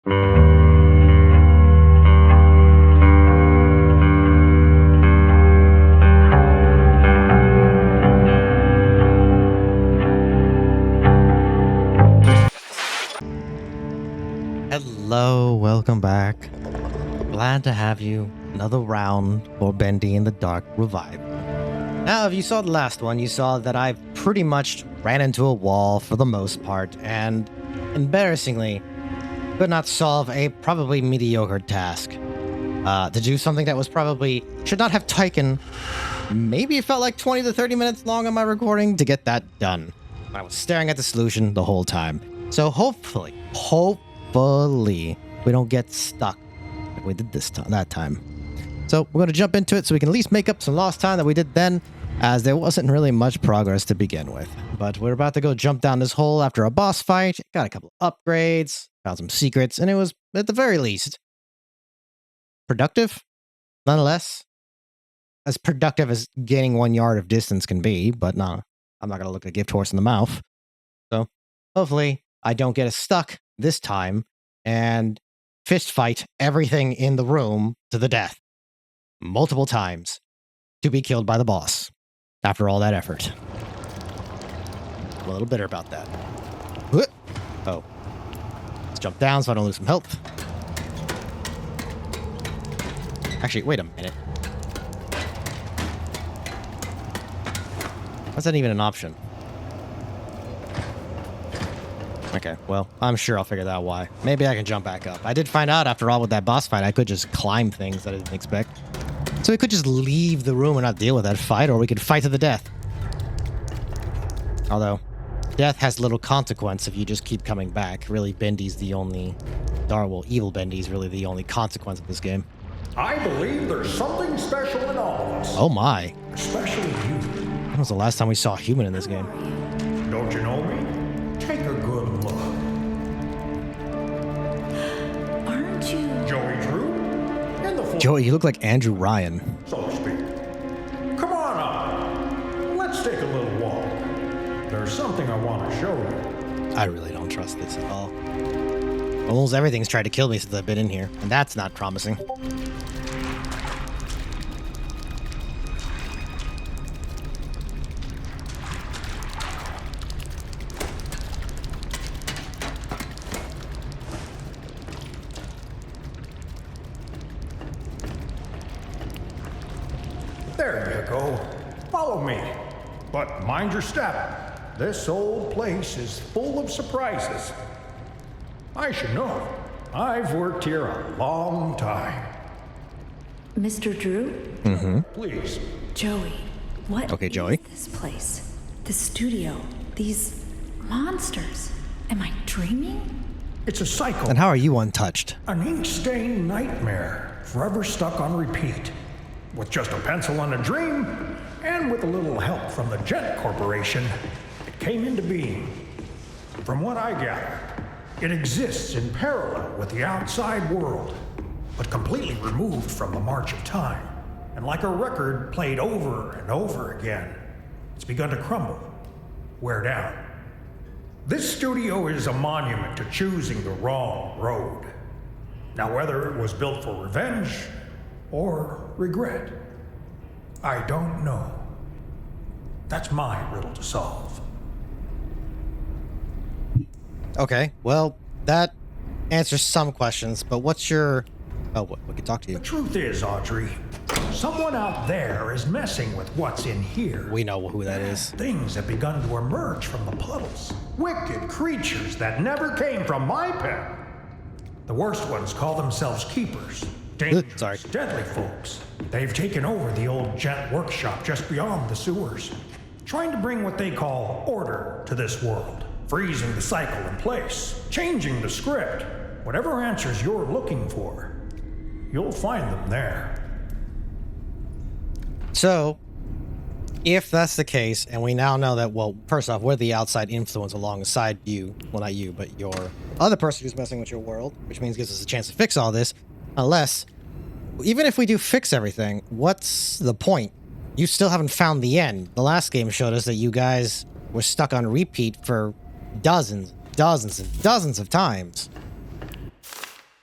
Hello, welcome back. Glad to have you. Another round for Bendy in the Dark Revive. Now, if you saw the last one, you saw that I pretty much ran into a wall for the most part, and embarrassingly, could not solve a probably mediocre task. To do something that was probably should not have taken, maybe it felt like 20 to 30 minutes long on my recording to get that done. I was staring at the solution the whole time. So hopefully, we don't get stuck like we did that time. So we're going to jump into it so we can at least make up some lost time that we did then, as there wasn't really much progress to begin with. But we're about to go jump down this hole after a boss fight, got a couple of upgrades, found some secrets, and it was, at the very least, productive, nonetheless. As productive as gaining 1 yard of distance can be, but no, I'm not going to look a gift horse in the mouth. So hopefully I don't get us stuck this time and fist fight everything in the room to the death multiple times to be killed by the boss after all that effort. I'm a little bitter about that. Oh. Let's jump down so I don't lose some health. Actually, wait a minute. That's not even an option. Okay, well, I'm sure I'll figure that out why. Maybe I can jump back up. I did find out after all with that boss fight, I could just climb things that I didn't expect. So we could just leave the room and not deal with that fight, or we could fight to the death. Although, death has little consequence if you just keep coming back. Really, Bendy's the only... evil Bendy's really the only consequence of this game. I believe there's something special in all of us. Oh my. Especially you. When was the last time we saw a human in this game? Don't you know me? Take a good look. Aren't you? Joey Drew? In the full Joey, you look like Andrew Ryan. so to speak. Come on up. Let's take a little walk. There's something I want to show you. I really don't trust this at all. Almost everything's tried to kill me since I've been in here, and that's not promising. There you go. Follow me. But mind your step. This old place is full of surprises. I should know. I've worked here a long time. Mr. Drew? Mm-hmm. Please. Joey, what Okay, Joey. is this place? The studio? These monsters? Am I dreaming? It's a cycle. And how are you untouched? An ink-stained nightmare, forever stuck on repeat. With just a pencil and a dream, and with a little help from the Jet Corporation, it came into being. From what I gather, it exists in parallel with the outside world, but completely removed from the march of time. And like a record played over and over again, it's begun to crumble, wear down. This studio is a monument to choosing the wrong road. Now, whether it was built for revenge or regret, I don't know. That's my riddle to solve. Okay, well, that answers some questions, but what's your... Oh, we can talk to you. The truth is, Audrey, someone out there is messing with what's in here. We know who that is. Things have begun to emerge from the puddles. Wicked creatures that never came from my pen. The worst ones call themselves keepers. Dangerous, Sorry. deadly folks. They've taken over the old Jet workshop just beyond the sewers, trying to bring what they call order to this world, freezing the cycle in place, changing the script. Whatever answers you're looking for, you'll find them there. So, if that's the case, and we now know that, well, first off, we're the outside influence alongside you, well, not you, but your other person who's messing with your world, which means gives us a chance to fix all this, unless, even if we do fix everything, what's the point? You still haven't found the end. The last game showed us that you guys were stuck on repeat for dozens of times.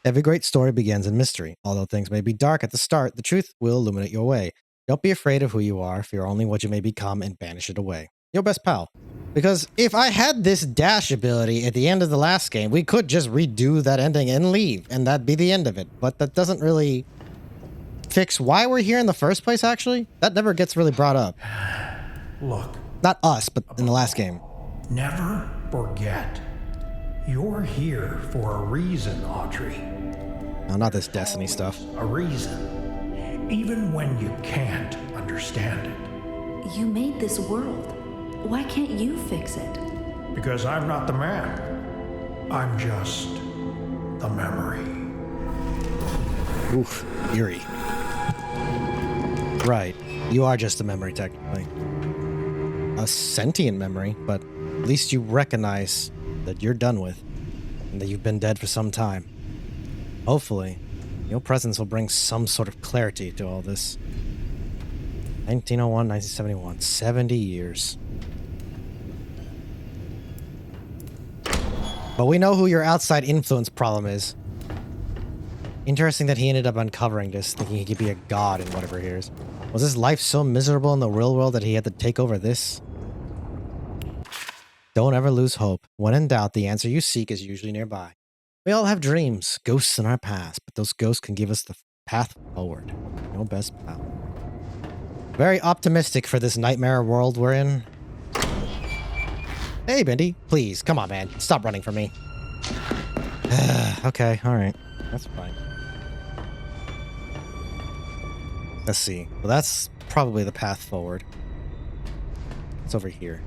Every great story begins in mystery. Although things may be dark at the start, the truth will illuminate your way. Don't be afraid of who you are. Fear only what you may become and banish it away. Your best pal. Because if I had this dash ability at the end of the last game, we could just redo that ending and leave, and that'd be the end of it. But that doesn't really fix why we're here in the first place, actually. That never gets really brought up. Look, Not us, but in the last game. never forget. You're here for a reason, Audrey. No, not this Destiny stuff. A reason. Even when you can't understand it. You made this world. Why can't you fix it? Because I'm not the man. I'm just the memory. Oof, eerie. Right, you are just a memory, technically. A sentient memory, but at least you recognize that you're done with, and that you've been dead for some time. Hopefully, your presence will bring some sort of clarity to all this. 1901, 1971, 70 years. But we know who your outside influence problem is. Interesting that he ended up uncovering this, thinking he could be a god in whatever he is. Was his life so miserable in the real world that he had to take over this? Don't ever lose hope. When in doubt, the answer you seek is usually nearby. We all have dreams, ghosts in our past, but those ghosts can give us the path forward. Your best pal. Very optimistic for this nightmare world we're in. Hey, Bendy. Please, come on, man. Stop running from me. Okay, alright. That's fine. Let's see. Well, that's probably the path forward. It's over here.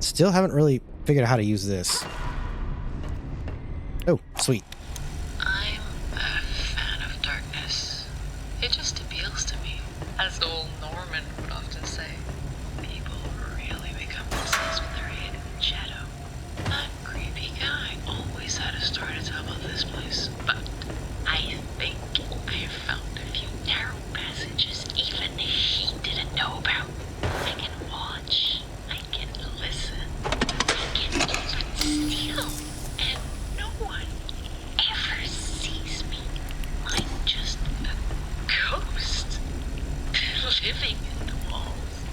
Still haven't really figured out how to use this. Oh, sweet. I'm a fan of darkness. It just appeals to me. As old Norman would often say, people really become possessed when they're hidden in shadow. That creepy guy always had a story to tell about this place, but I think I found a few narrow passages even he didn't know about. I can watch, I can listen, I can even steal, and no one ever sees me. I'm just a ghost, living in the walls,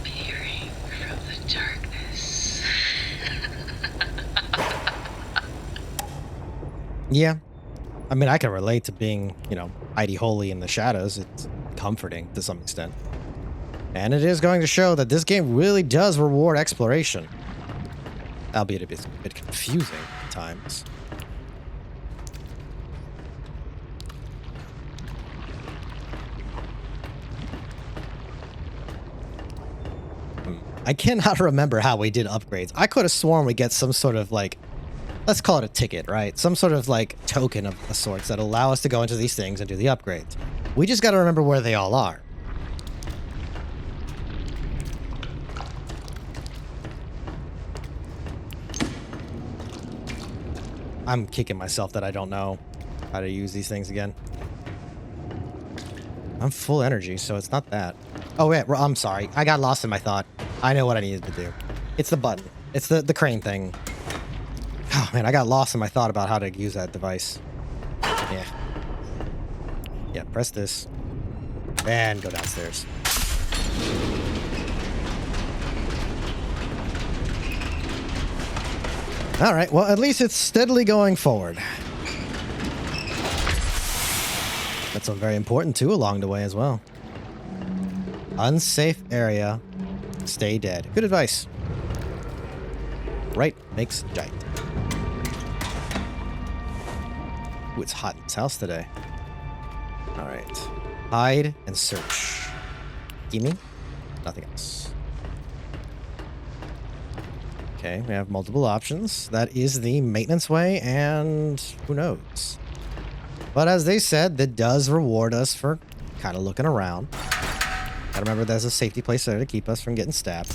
peering from the darkness. Yeah. I mean, I can relate to being, hidey holy in the shadows. It's comforting to some extent. And it is going to show that this game really does reward exploration. Albeit a bit confusing at times. I cannot remember how we did upgrades. I could have sworn we get some sort of let's call it a ticket, right? Some sort of token of the sorts that allow us to go into these things and do the upgrades. We just got to remember where they all are. I'm kicking myself that I don't know how to use these things again. I'm full energy, so it's not that. Oh, wait, I'm sorry. I got lost in my thought. I know what I needed to do. It's the button. It's the crane thing. Oh, man, I got lost in my thought about how to use that device. Yeah. Yeah, press this. And go downstairs. All right, well, at least it's steadily going forward. That's very important, too, along the way as well. Unsafe area. Stay dead. Good advice. Right makes giant. Ooh, it's hot in this house today. All right. Hide and search. Gimme. Nothing else. Okay, we have multiple options. That is the maintenance way, and who knows? But as they said, that does reward us for kind of looking around. Gotta remember there's a safety place there to keep us from getting stabbed.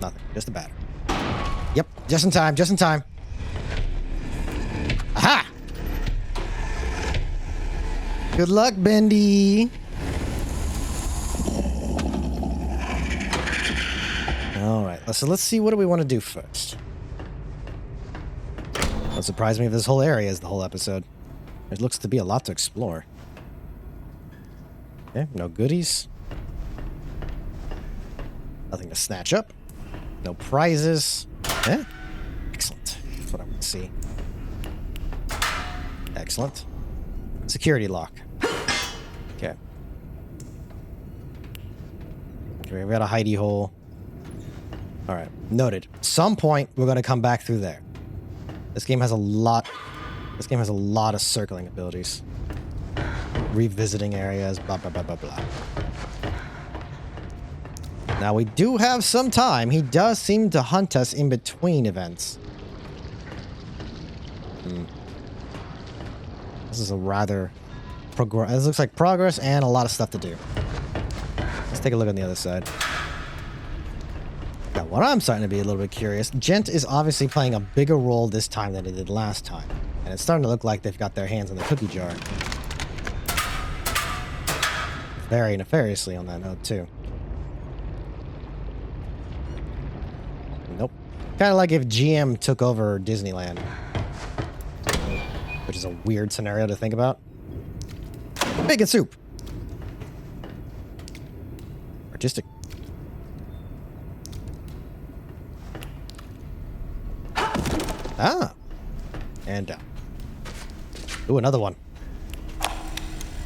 Nothing, just a battery. Yep, just in time, just in time. Aha! Good luck, Bendy. All right, so let's see, what do we want to do first? Won't surprise me if this whole area is the whole episode. It looks to be a lot to explore. Okay, no goodies. Nothing to snatch up. No prizes. Yeah. Excellent. That's what I want to see. Excellent. Security lock. Okay. Okay, we got a hidey hole. Alright. Noted. Some point we're gonna come back through there. This game has a lot of circling abilities. Revisiting areas, blah blah blah blah blah. Now we do have some time. He does seem to hunt us in between events. This is a rather this looks like progress and a lot of stuff to do. Let's take a look on the other side. Now, what I'm starting to be a little bit curious, Gent is obviously playing a bigger role this time than it did last time. And it's starting to look like they've got their hands in the cookie jar. Very nefariously on that note, too. Nope. Kind of like if GM took over Disneyland. Which is a weird scenario to think about. Bacon soup! Artistic. Ah. And down. Ooh, another one.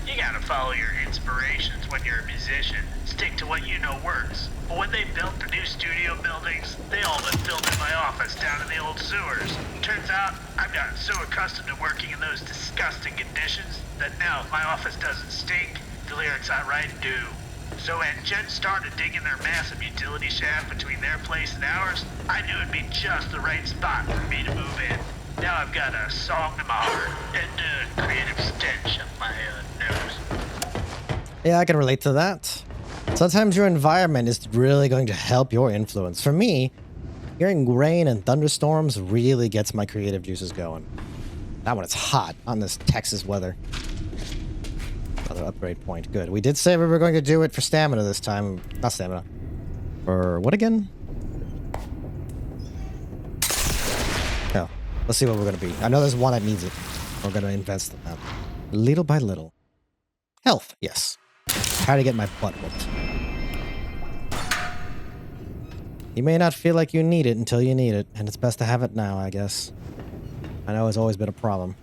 You gotta follow your inspirations when you're a musician. Stick to what you know works. But when they built the new studio buildings, they all but filled in my office down in the old sewers. Turns out, I've gotten so accustomed to working in those disgusting conditions that now if my office doesn't stink, the lyrics I write do. So when Jen started digging their massive utility shaft between their place and ours, I knew it'd be just the right spot for me to move in. Now I've got a song in my heart and a creative stench up my nose. Yeah, I can relate to that. Sometimes your environment is really going to help your influence. For me, hearing rain and thunderstorms really gets my creative juices going. Not when it's hot, on this Texas weather. Another upgrade point. Good. We did say we were going to do it for stamina this time. Not stamina. For what again? Oh. Let's see what we're going to be. I know there's one that needs it. We're going to invest in that. Little by little. Health. Yes. How to get my butt whooped. You may not feel like you need it until you need it. And it's best to have it now, I guess. I know it's always been a problem.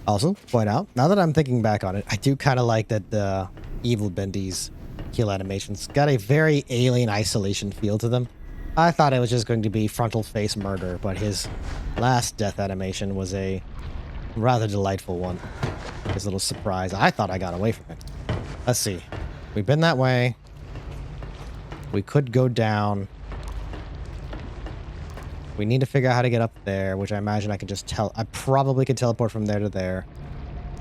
Also, point out, now that I'm thinking back on it, I do kind of like that the Evil Bendy's kill animations got a very alien isolation feel to them. I thought it was just going to be frontal face murder, but his last death animation was a rather delightful one. His little surprise. I thought I got away from it. Let's see. We've been that way. We could go down. We need to figure out how to get up there, which I imagine I can just I probably could teleport from there to there.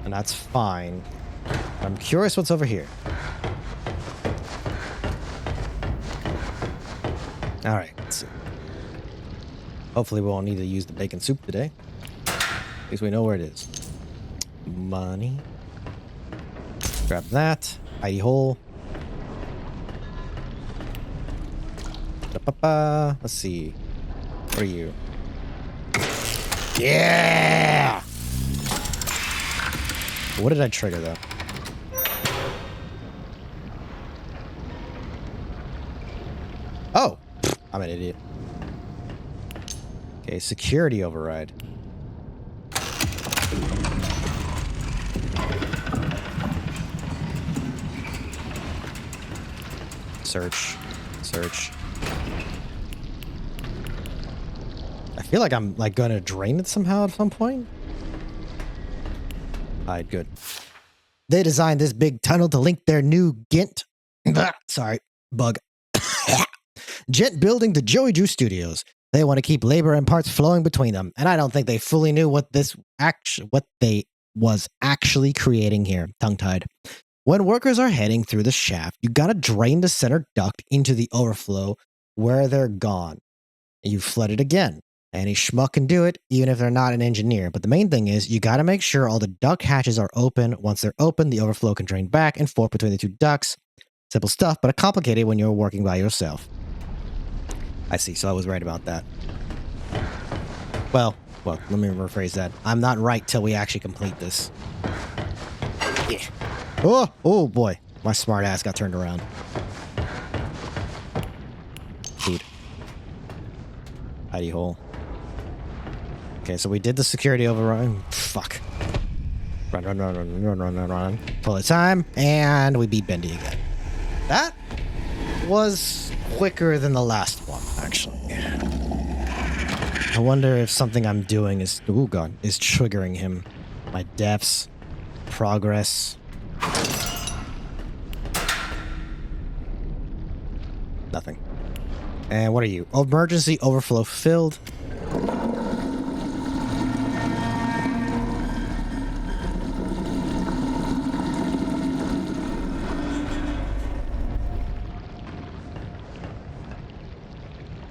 And that's fine. I'm curious what's over here. Alright, let's see. Hopefully we won't need to use the bacon soup today. At least we know where it is. Money. Grab that. Hidey hole. Let's see. What are you? Yeah! What did I trigger, though? Oh! I'm an idiot. Okay, security override. Search. Search. I feel like I'm like going to drain it somehow at some point. Alright, good. They designed this big tunnel to link their new Gent. Sorry, bug. Gent building to Joey Drew Studios. They want to keep labor and parts flowing between them, and I don't think they fully knew what they was actually creating here. Tongue-tied. When workers are heading through the shaft, you gotta drain the center duct into the overflow where they're gone. You flood it again. Any schmuck can do it, even if they're not an engineer. But the main thing is, you gotta make sure all the duct hatches are open. Once they're open, the overflow can drain back and forth between the two ducts. Simple stuff, but complicated when you're working by yourself. I see, so I was right about that. Well, let me rephrase that. I'm not right till we actually complete this. Yeah. Oh boy. My smart ass got turned around. Dude. Hidey hole. Okay, so we did the security override. Fuck. Run. Pull the time, and we beat Bendy again. That was quicker than the last one, actually. I wonder if something I'm doing is... Oh god. Is triggering him. My deaths. Progress. Nothing. And what are you? Emergency overflow filled.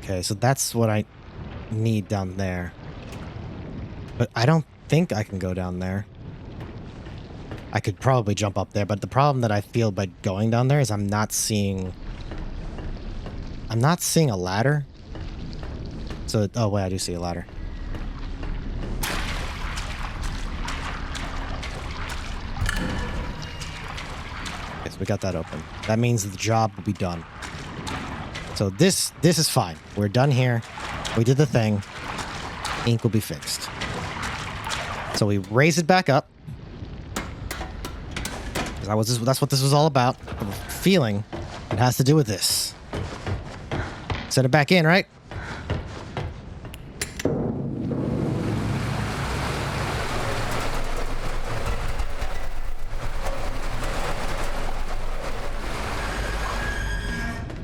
Okay, so that's what I need down there. But I don't think I can go down there. I could probably jump up there, but the problem that I feel by going down there is I'm not seeing a ladder. So, oh wait, I do see a ladder. Okay, so we got that open. That means the job will be done. So this is fine. We're done here. We did the thing. Ink will be fixed. So we raise it back up. That's what this was all about. I have a feeling it has to do with this. Set it back in, right?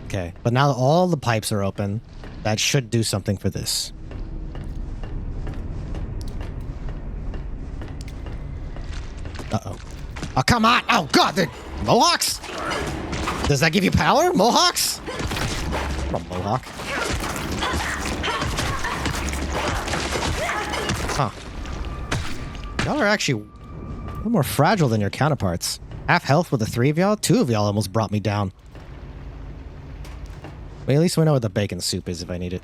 Okay, but now that all the pipes are open, that should do something for this. Uh-oh. Oh, come on! Oh, God! The Mohawks? Does that give you power? Mohawks? What a Mohawk. Huh. Y'all are actually a little more fragile than your counterparts. Half health with the three of y'all? Two of y'all almost brought me down. Well, at least we know where the bacon soup is if I need it.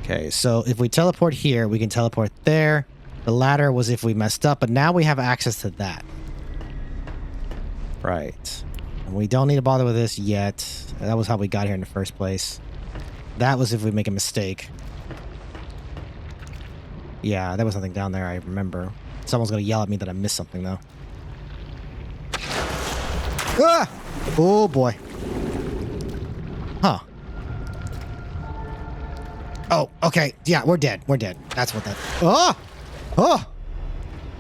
Okay, so if we teleport here, we can teleport there. The ladder was if we messed up, but now we have access to that. Right. And we don't need to bother with this yet. That was how we got here in the first place. That was if we make a mistake. Yeah, there was nothing down there, I remember. Someone's gonna yell at me that I missed something, though. Ah! Oh, boy. Huh. Oh, okay. Yeah, we're dead. We're dead. That's what that... Oh! Oh!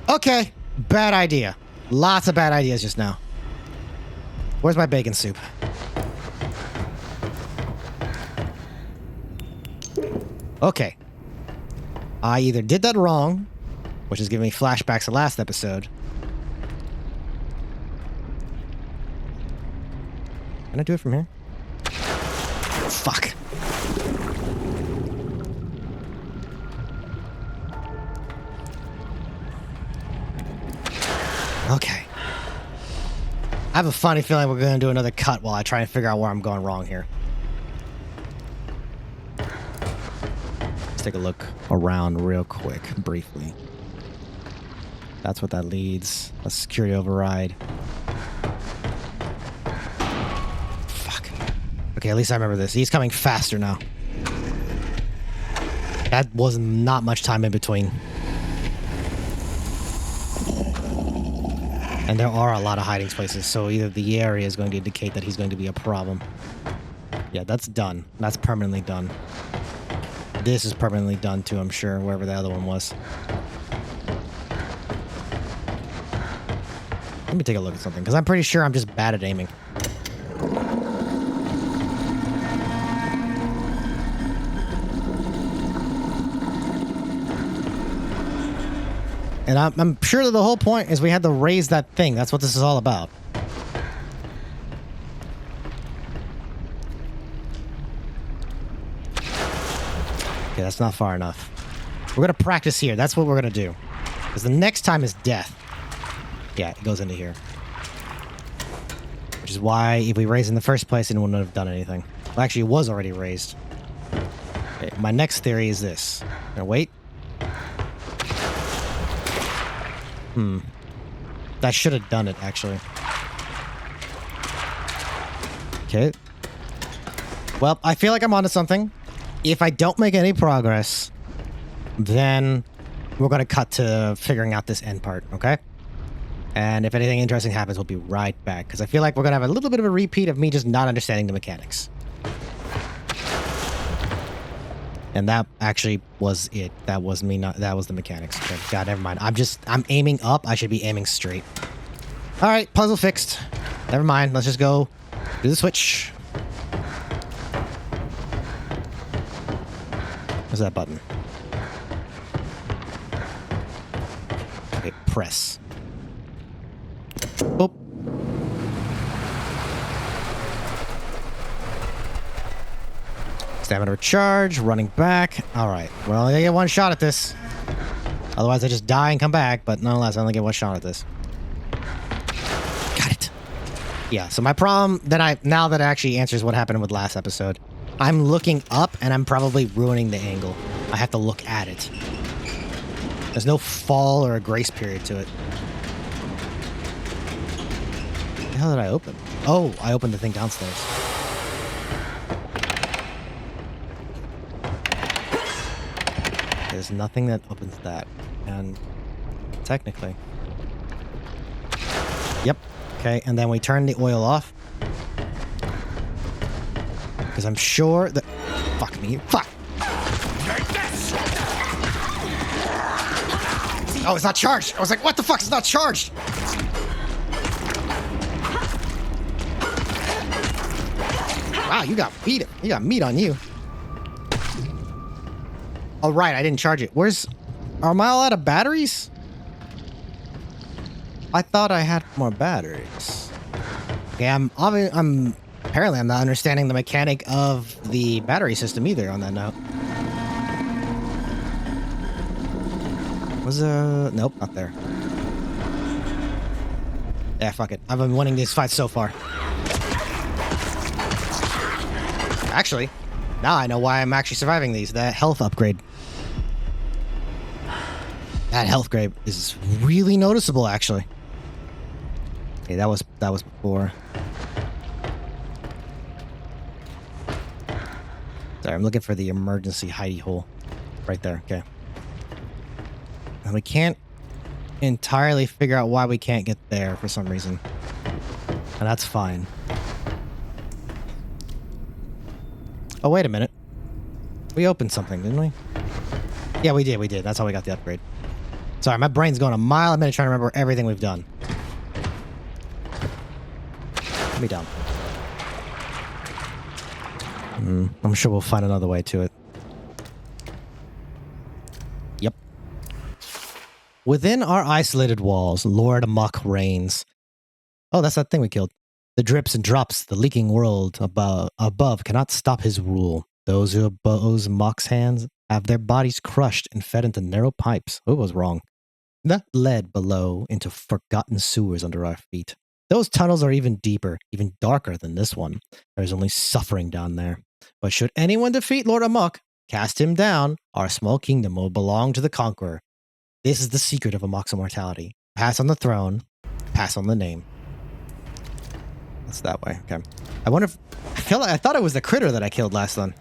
Okay. Bad idea. Lots of bad ideas just now. Where's my bacon soup? Okay. I either did that wrong, which is giving me flashbacks to last episode. Can I do it from here? Fuck. Okay. I have a funny feeling we're going to do another cut while I try and figure out where I'm going wrong here. Let's take a look around real quick, briefly. That's what that leads. A security override. Fuck. Okay, at least I remember this. He's coming faster now. That was not much time in between. And there are a lot of hiding places, so either the area is going to indicate that he's going to be a problem. Yeah, that's done. That's permanently done. This is permanently done too, I'm sure, wherever the other one was. Let me take a look at something, because I'm pretty sure I'm just bad at aiming. And I'm sure that the whole point is we had to raise that thing. That's what this is all about. Okay, that's not far enough. We're going to practice here. That's what we're going to do. Because the next time is death. Yeah, it goes into here. Which is why if we raised in the first place, it wouldn't have done anything. Well, actually, it was already raised. Okay, my next theory is this. Now wait. That should have done it, actually. Okay. Well, I feel like I'm onto something. If I don't make any progress, then we're going to cut to figuring out this end part, okay? And if anything interesting happens, we'll be right back. Because I feel like we're going to have a little bit of a repeat of me just not understanding the mechanics. And that actually was it. That was me not... That was the mechanics. Okay, God, never mind. I'm aiming up. I should be aiming straight. All right, puzzle fixed. Never mind. Let's just go do the switch. Where's that button? Okay, press. Boop. Stamina recharge, running back. All right. Well, I get one shot at this. Otherwise, I just die and come back. But nonetheless, I only get one shot at this. Got it. Yeah. So my problem now that actually answers what happened with last episode. I'm looking up and I'm probably ruining the angle. I have to look at it. There's no fall or a grace period to it. What the hell did I open? Oh, I opened the thing downstairs. There's nothing that opens that. And technically. Yep. Okay, and then we turn the oil off. Because I'm sure that... Fuck me. Fuck! Oh, it's not charged! I was like, what the fuck? It's not charged! Wow, you got meat. You got meat on you. Oh, right, I didn't charge it. Am I all out of batteries? I thought I had more batteries. Okay, apparently I'm not understanding the mechanic of the battery system either on that note. Nope, not there. Yeah, fuck it. I've been winning these fights so far. Actually, now I know why I'm actually surviving these. That health upgrade. That health grade is really noticeable, actually. Okay, that was before. Sorry, I'm looking for the emergency hidey hole. Right there, okay. And we can't entirely figure out why we can't get there for some reason. And that's fine. Oh, wait a minute. We opened something, didn't we? Yeah, we did. That's how we got the upgrade. Sorry, my brain's going a mile a minute trying to remember everything we've done. Let me down. I'm sure we'll find another way to it. Yep. Within our isolated walls, Lord Amok reigns. Oh, that's that thing we killed. The drips and drops, the leaking world above cannot stop his rule. Those who oppose Amok's hands have their bodies crushed and fed into narrow pipes. Oh, it was wrong. That led below into forgotten sewers under our feet. Those tunnels are even deeper, even darker than this one. There is only suffering down there. But should anyone defeat Lord Amok, cast him down, our small kingdom will belong to the conqueror. This is the secret of Amok's immortality. Pass on the throne, pass on the name. That's that way. Okay. I wonder if... I thought it was the critter that I killed last one.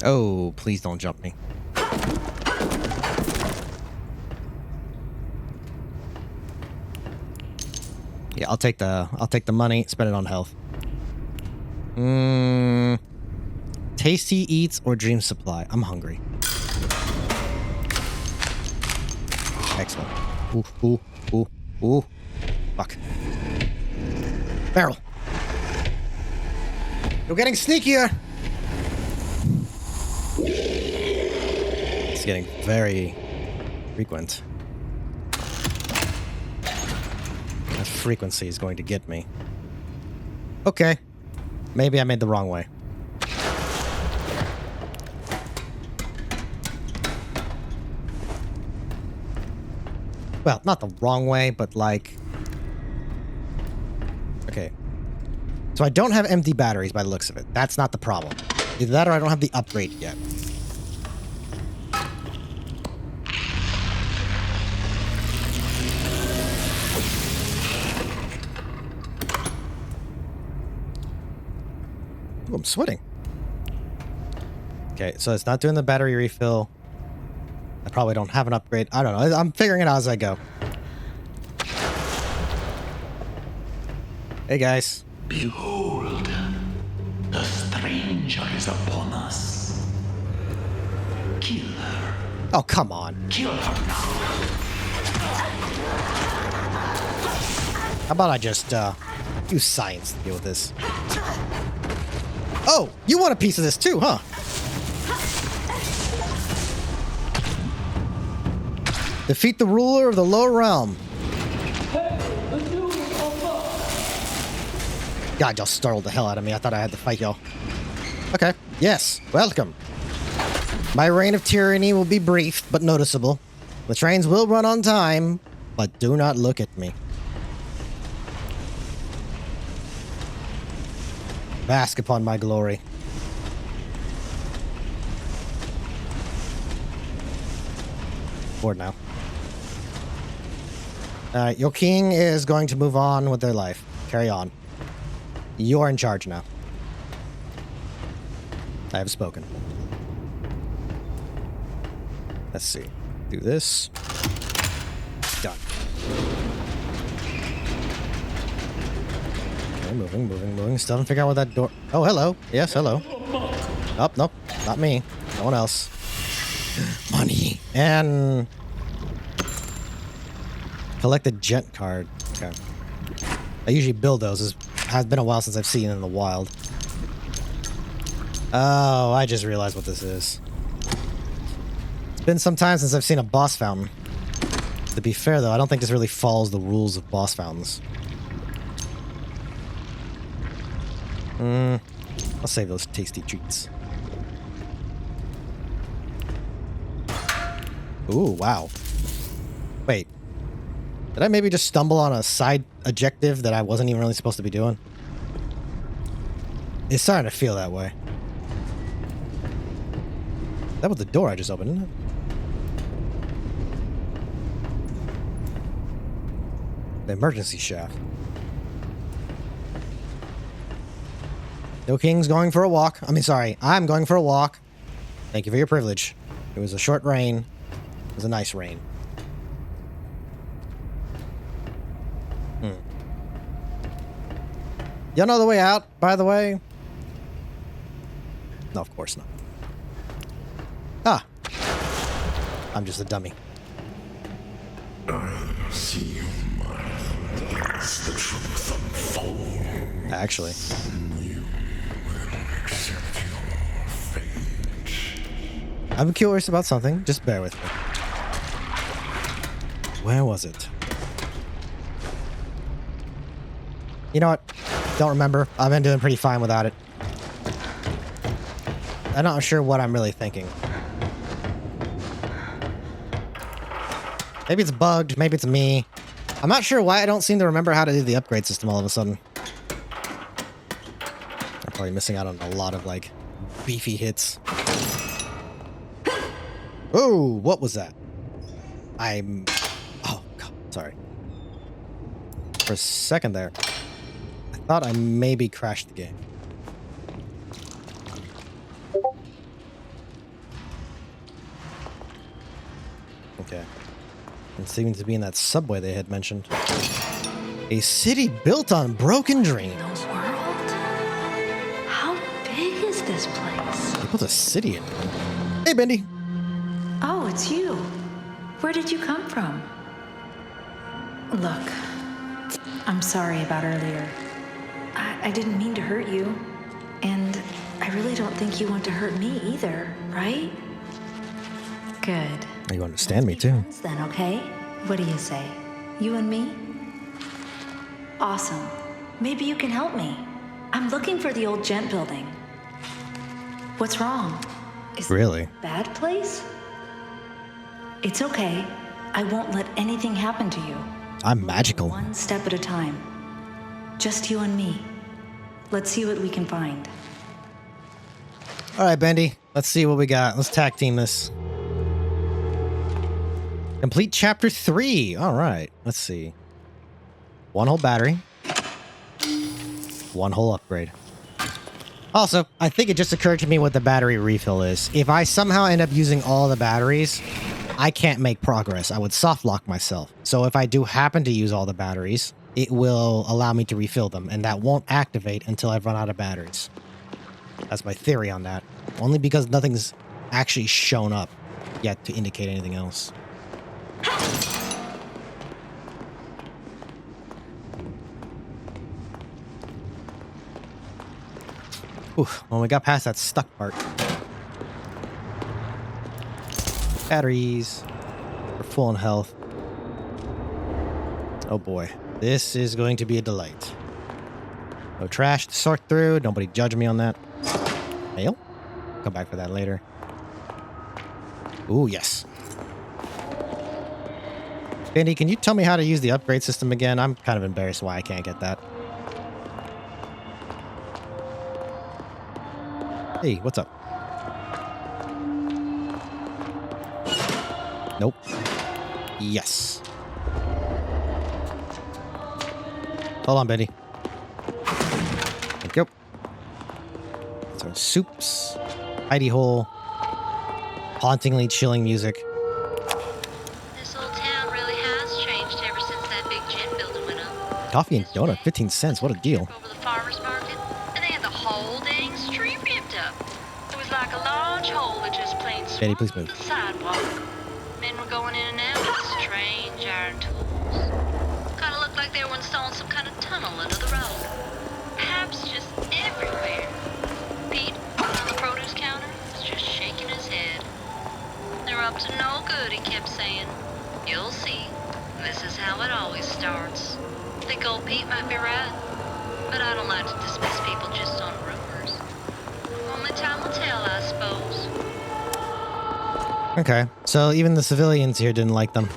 Oh, please don't jump me. Yeah, I'll take the money, spend it on health. Tasty eats or dream supply. I'm hungry. Excellent. Ooh. Fuck. Barrel. You're getting sneakier. It's getting very frequent. That frequency is going to get me. Okay. Maybe I made the wrong way. Well, not the wrong way, but like... Okay. So I don't have empty batteries by the looks of it. That's not the problem. Either that or I don't have the upgrade yet. Ooh, I'm sweating. Okay, so it's not doing the battery refill. I probably don't have an upgrade. I don't know. I'm figuring it out as I go. Hey, guys. Behold, the stranger is upon us. Kill her. Oh, come on. Kill her now. How about I just use science to deal with this? Oh, you want a piece of this too, huh? Defeat the ruler of the lower realm. God, y'all startled the hell out of me. I thought I had to fight y'all. Okay. Yes. Welcome. My reign of tyranny will be brief, but noticeable. The trains will run on time, but do not look at me. Bask upon my glory. Bored now. Your king is going to move on with their life. Carry on. You're in charge now. I have spoken. Let's see. Do this. Done. Okay, moving. Still haven't figured out what that door... Oh, hello. Yes, hello. Oh, nope. Not me. No one else. Money. And... collect a gent card. Okay. I usually build those. It has been a while since I've seen it in the wild. Oh, I just realized what this is. It's been some time since I've seen a boss fountain. To be fair, though, I don't think this really follows the rules of boss fountains. I'll save those tasty treats. Ooh, wow. Wait. Did I maybe just stumble on a side objective that I wasn't even really supposed to be doing? It's starting to feel that way. That was the door I just opened, isn't it? The emergency shaft. No king's going for a walk. I mean, sorry, I'm going for a walk. Thank you for your privilege. It was a short rain. It was a nice rain. Y'all know the way out, by the way? No, of course not. Ah. I'm just a dummy. I see my the truth unfold. Actually. You will accept your fate. I'm curious about something. Just bear with me. Where was it? You know what? Don't remember. I've been doing pretty fine without it. I'm not sure what I'm really thinking. Maybe it's bugged. Maybe it's me. I'm not sure why I don't seem to remember how to do the upgrade system all of a sudden. I'm probably missing out on a lot of, like, beefy hits. Oh, what was that? Oh, God, sorry. For a second there, I thought I maybe crashed the game. Okay. It seems to be in that subway they had mentioned. A city built on broken dreams. The world? How big is this place? They built a city in here. Hey, Bendy. Oh, it's you. Where did you come from? Look, I'm sorry about earlier. I didn't mean to hurt you. And I really don't think you want to hurt me either, right? Good. You understand me, too. Friends then, okay? What do you say? You and me? Awesome. Maybe you can help me. I'm looking for the old gent building. What's wrong? Is Really? it a bad place? It's okay. I won't let anything happen to you. I'm magical. One step at a time. Just you and me. Let's see what we can find. All right, Bendy. Let's see what we got. Let's tag team this. Complete chapter 3. All right. Let's see. 1 whole battery. 1 whole upgrade. Also, I think it just occurred to me what the battery refill is. If I somehow end up using all the batteries, I can't make progress. I would soft lock myself. So if I do happen to use all the batteries, it will allow me to refill them, and that won't activate until I've run out of batteries. That's my theory on that. Only because nothing's actually shown up yet to indicate anything else. Oof, well, we got past that stuck part. Batteries. We're full on health. Oh boy. This is going to be a delight. No trash to sort through. Nobody judge me on that. Mail? Come back for that later. Ooh, yes. Bendy, can you tell me how to use the upgrade system again? I'm kind of embarrassed why I can't get that. Hey, what's up? Nope. Yes. Hold on, Bendy. Thank you. So, soups. Hidey hole. Hauntingly chilling music. This old town really has changed ever since that big gym building went up. Coffee and donut, 15 cents. What a deal. Over the farmer's market, and they had the whole dang street ripped up. It was like a large hole that just plain Betty, swamped please move. the sidewalk. Men were going in and out with strange iron tools. Kind of looked like they were installing some kind of tunnel under the road. Perhaps just everywhere. Pete, on the produce counter, was just shaking his head. They're up to no good, he kept saying. You'll see. This is how it always starts. Think old Pete might be right. But I don't like to dismiss people just on rumors. Only time will tell, I suppose. Okay, so even the civilians here didn't like them.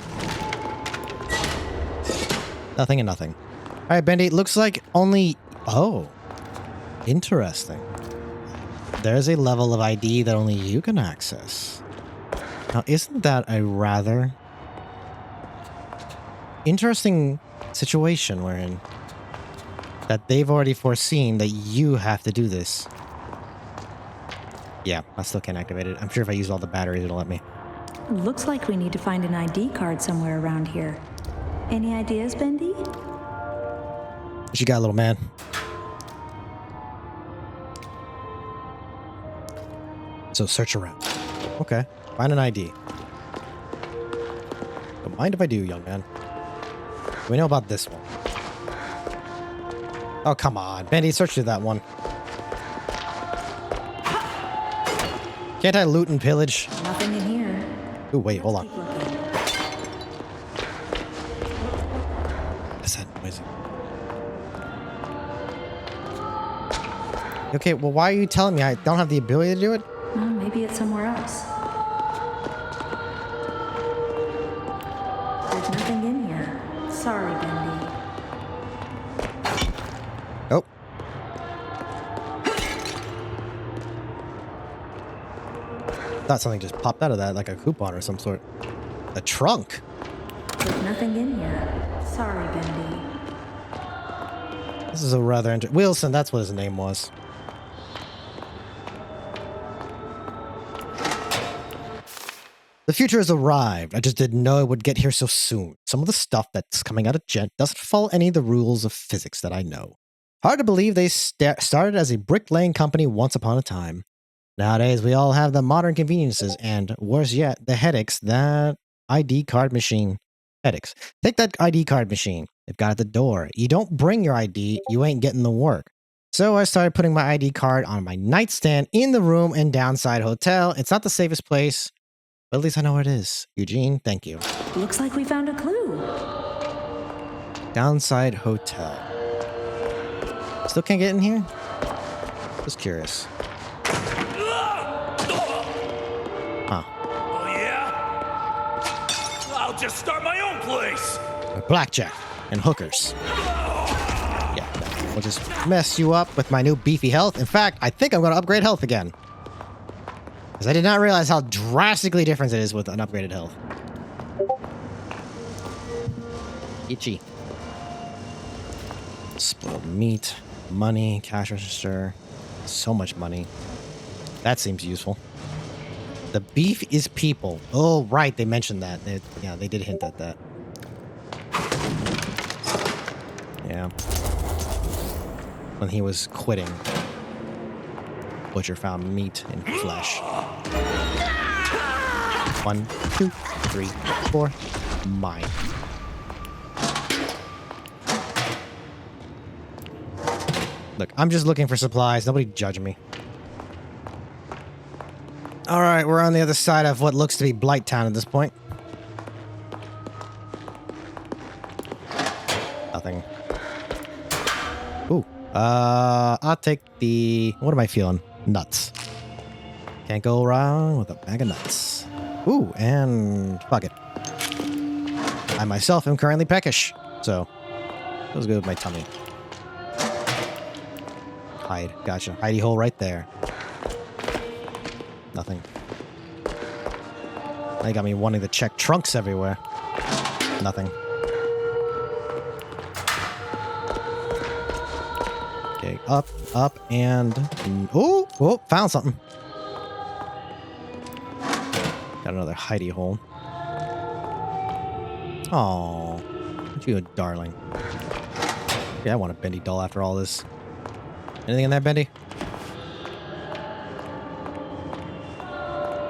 Nothing and nothing. All right, Bendy, it looks like only... Oh, interesting. There's a level of ID that only you can access. Now, isn't that a rather interesting situation we're in? That they've already foreseen that you have to do this. Yeah, I still can't activate it. I'm sure if I use all the batteries, it'll let me. Looks like we need to find an ID card somewhere around here. Any ideas, Bendy? What you got, little man? So search around. Okay, find an ID. Don't mind if I do, young man. We know about this one. Oh, come on. Bendy, search through that one. Can't I loot and pillage? Nothing in here. Ooh, wait, hold Keep on. looking. What's that noise? Okay, well, why are you telling me I don't have the ability to do it? Well, maybe it's somewhere else. There's nothing in here. Sorry, Bendy. Oh. Thought something just popped out of that, like a coupon or some sort. The trunk. There's nothing in here. Sorry, Bendy. This is a rather Wilson, that's what his name was. The future has arrived. I just didn't know it would get here so soon. Some of the stuff that's coming out of Gent doesn't follow any of the rules of physics that I know. Hard to believe they started as a bricklaying company once upon a time. Nowadays, we all have the modern conveniences and, worse yet, the headaches that ID card machine. Headaches. Take that ID card machine. They've got it at the door. You don't bring your ID, you ain't getting the work. So I started putting my ID card on my nightstand in the room in Downside Hotel. It's not the safest place, but at least I know where it is. Eugene, thank you. Looks like we found a clue. Downside Hotel. Still can't get in here? Just curious. Huh. Oh, yeah? I'll just start my own place. Blackjack and hookers. Yeah, We'll just mess you up with my new beefy health. In fact, I think I'm going to upgrade health again. Because I did not realize how drastically different it is with an upgraded health. Itchy. Spoiled meat, money, cash register. So much money. That seems useful. The beef is people. Oh, right. They mentioned that. Yeah, they did hint at that. Yeah. When he was quitting, Butcher found meat and flesh. 1, 2, 3, 4. Mine. Look, I'm just looking for supplies. Nobody judge me. All right, we're on the other side of what looks to be Blight Town at this point. Nothing. Ooh. I'll take the... What am I feeling? Nuts. Can't go wrong with a bag of nuts. Ooh, and... Fuck it. I myself am currently peckish, so... Feels good with my tummy. Hide. Gotcha. Hidey hole right there. Nothing. They got me wanting to check trunks everywhere. Nothing. Okay, up, and... Ooh! Oh, found something. Got another hidey hole. Aww. Aren't you a darling? Yeah, I want a Bendy doll after all this. Anything in there, Bendy?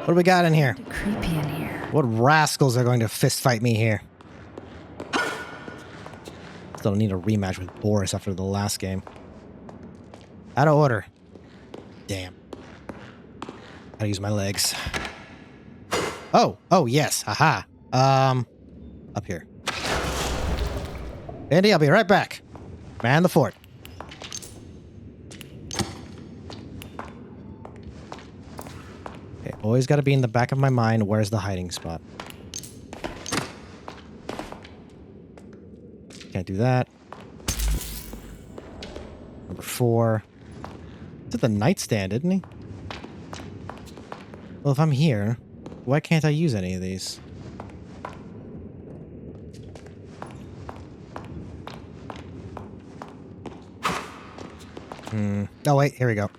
What do we got in here? Creepy in here. What rascals are going to fist fight me here? Still need a rematch with Boris after the last game. Out of order. Damn. Gotta use my legs. Oh, yes. Haha. Up here. Andy, I'll be right back. Man the fort. Okay, always gotta be in the back of my mind. Where's the hiding spot? Can't do that. Number 4. It's at the nightstand, isn't he? Well, if I'm here, why can't I use any of these? Oh, wait. Here we go.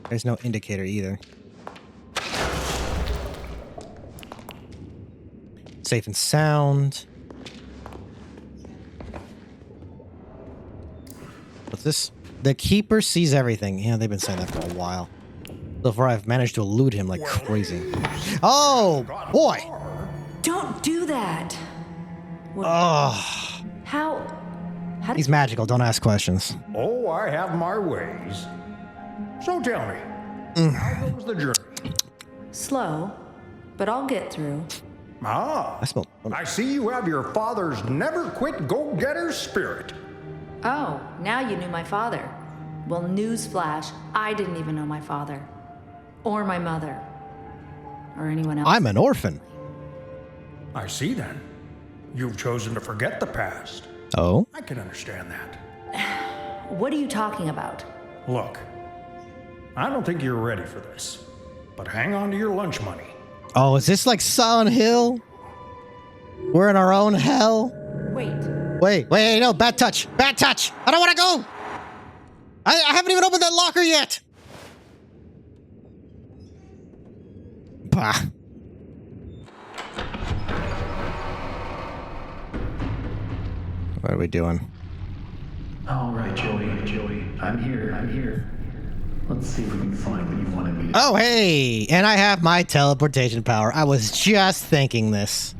There's no indicator either. Safe and sound. What's this? The keeper sees everything. Yeah, they've been saying that for a while. So far, I've managed to elude him like crazy. Oh, boy! Don't do that. What, Oh, how he's magical. Don't ask questions. Oh, I have my ways. So tell me, how goes the journey? slow, but I'll get through. I smell. I see you have your father's never-quit go-getter spirit. Oh, now you knew my father. Well, newsflash, I didn't even know my father. Or my mother. Or anyone else. I'm an orphan. I see then. You've chosen to forget the past. Oh? I can understand that. What are you talking about? Look, I don't think you're ready for this, but hang on to your lunch money. Oh, is this like Silent Hill? We're in our own hell? Wait, no, bad touch. Bad touch. I don't want to go. I haven't even opened that locker yet. Bah. What are we doing? All right, Joey. I'm here. Let's see if we can find what you wanted me to. Oh, hey! And I have my teleportation power. I was just thinking this.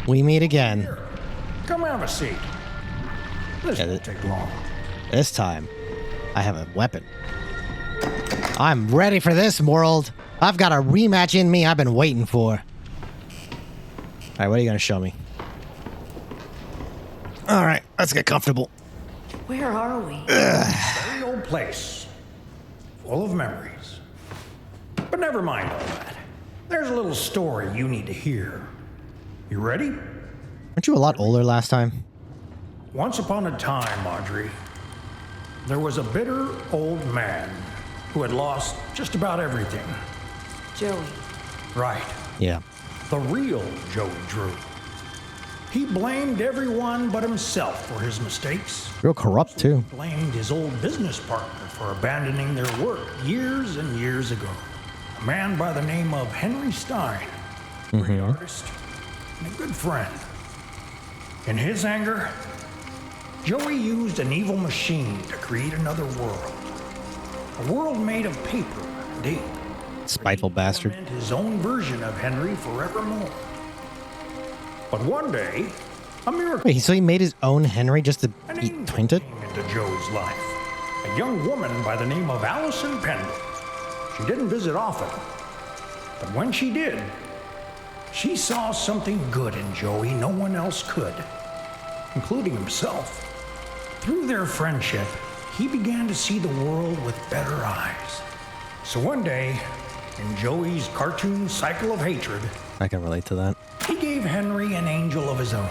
We meet again. Here, come have a seat. This won't take long. This time, I have a weapon. I'm ready for this, world. I've got a rematch in me I've been waiting for. Alright, what are you going to show me? Alright, let's get comfortable. Where are we? Very old place, full of memories. But never mind all that. There's a little story you need to hear. You ready? Weren't you a lot older last time? Once upon a time, Audrey, there was a bitter old man who had lost just about everything. Joey. Right. Yeah. The real Joey Drew. He blamed everyone but himself for his mistakes. Real corrupt, too. Blamed his old business partner for abandoning their work years and years ago. A man by the name of Henry Stein, a great artist and a good friend. In his anger, Joey used an evil machine to create another world. A world made of paper and ink. Spiteful bastard. His own version of Henry forevermore. But one day, a miracle. Wait, so he made his own Henry just to An eat angel tainted? came into Joey's life. A young woman by the name of Allison Pendle. She didn't visit often, but when she did, she saw something good in Joey no one else could, including himself. Through their friendship, he began to see the world with better eyes. So one day, in Joey's cartoon cycle of hatred, I can relate to that. he gave Henry an angel of his own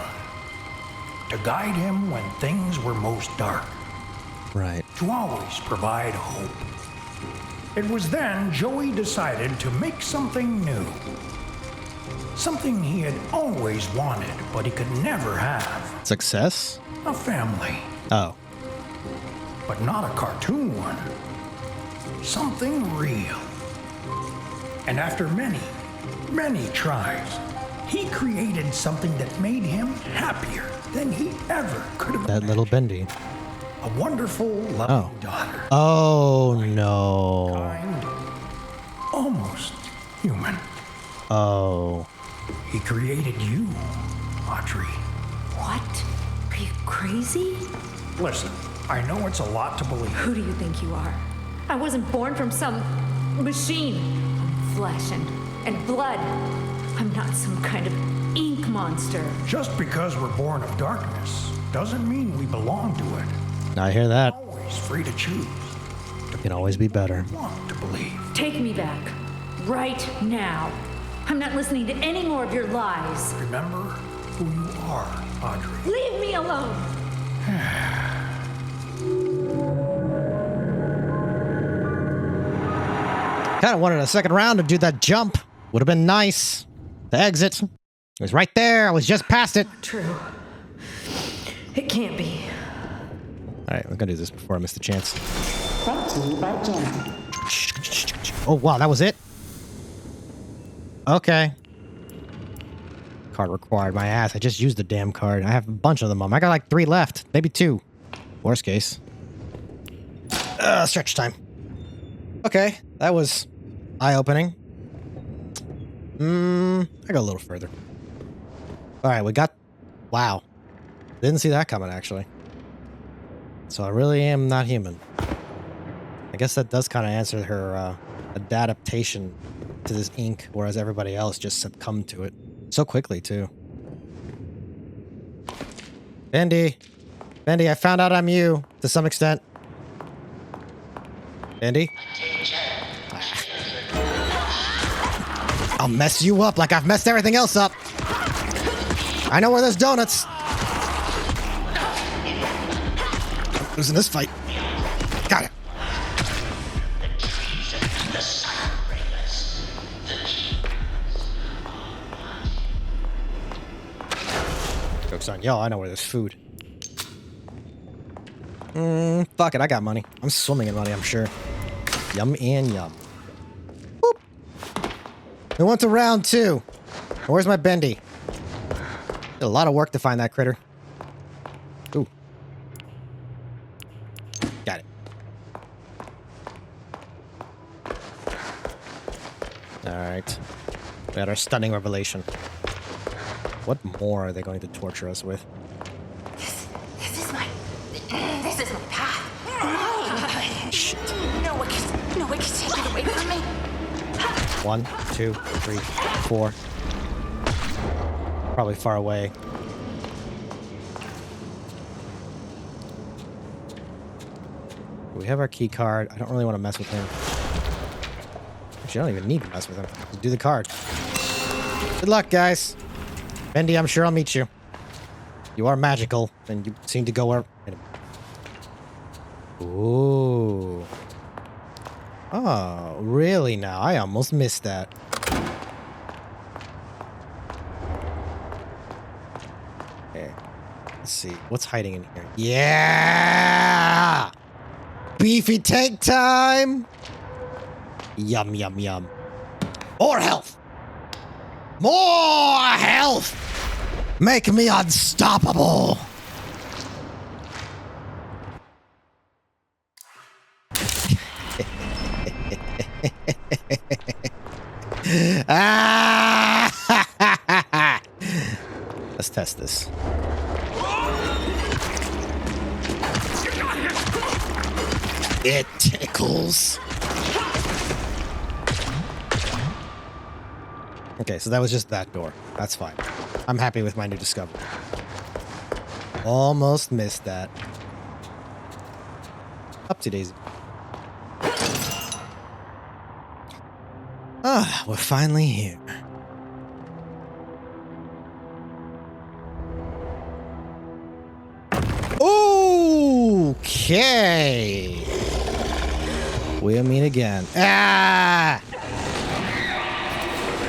to guide him when things were most dark, Right. to always provide hope. It was then Joey decided to make something new. Something he had always wanted, but he could never have. Success? A family, Oh. but not a cartoon one. Something real. And after many, many tries, he created something that made him happier than he ever could have That little Bendy. A wonderful, loving daughter. Oh, no. Kind, almost human. Oh. He created you, Audrey. What? Are you crazy? Listen, I know it's a lot to believe. Who do you think you are? I wasn't born from some machine. I'm flesh and blood. I'm not some kind of ink monster. Just because we're born of darkness doesn't mean we belong to it. I hear that. Always free to choose. Can always be better. Want to believe. Take me back. Right now. I'm not listening to any more of your lies. Remember who you are, Audrey. Leave me alone. Kind of wanted a second round to do that jump. Would have been nice. The exit. It was right there. I was just past it. True. It can't be. All right, we're gonna do this before I miss the chance. Brought to you by Jen. Oh, wow, that was it? Okay. Card required. My ass. I just used the damn card. I have a bunch of them on. I got like 3 left. Maybe 2. Worst case. Stretch time. Okay, that was eye-opening. I go a little further. All right, we got... Wow. Didn't see that coming, actually. So I really am not human. I guess that does kind of answer her adaptation to this ink, whereas everybody else just succumbed to it. So quickly, too. Bendy. Bendy, I found out I'm you, to some extent. Bendy? I'll mess you up like I've messed everything else up. I know where there's donuts. I'm losing this fight. Got it. Joke's on y'all, I know where there's food. Fuck it, I got money. I'm swimming in money, I'm sure. Yum and yum. Boop. We went to round 2. Where's my Bendy? Did a lot of work to find that critter. Ooh. Got it. Alright. We had our stunning revelation. What more are they going to torture us with? This is my path. Shit. No one can take it away from me. 1, 2, 3, 4. Probably far away. We have our key card. I don't really want to mess with him. Actually, I don't even need to mess with him. Just do the card. Good luck, guys. Bendy, I'm sure I'll meet you. You are magical, and you seem to go where... Ooh. Oh, really now? I almost missed that. Okay. Let's see. What's hiding in here? Yeah! Beefy tank time! Yum, yum, yum. More health! More health! Make me unstoppable! Ah! Let's test this. It tickles. Okay, so that was just that door. That's fine. I'm happy with my new discovery. Almost missed that. Upsy daisy. Ah, we're finally here. Okay. We'll meet again. Ah!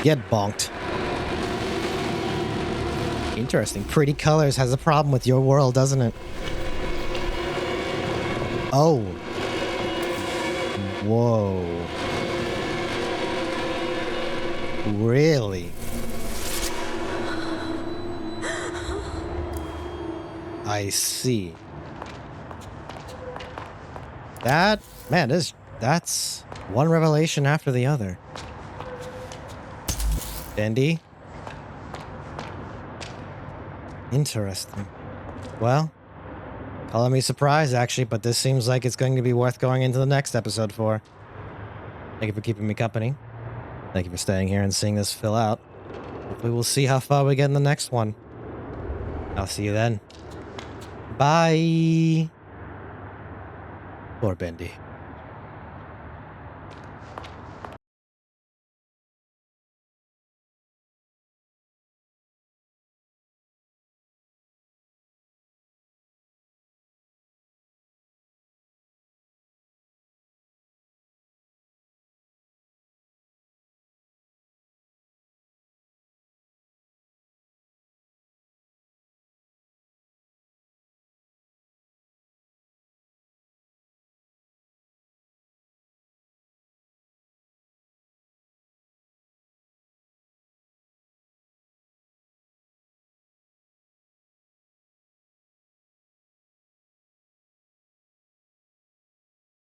Get bonked. Interesting. Pretty Colors has a problem with your world, doesn't it? Oh. Whoa. Really? I see. That, man, that's one revelation after the other. Bendy? Interesting. Well, color me surprised, actually, but this seems like it's going to be worth going into the next episode for. Thank you for keeping me company. Thank you for staying here and seeing this fill out. Hopefully we'll see how far we get in the next one. I'll see you then. Bye. Poor Bendy.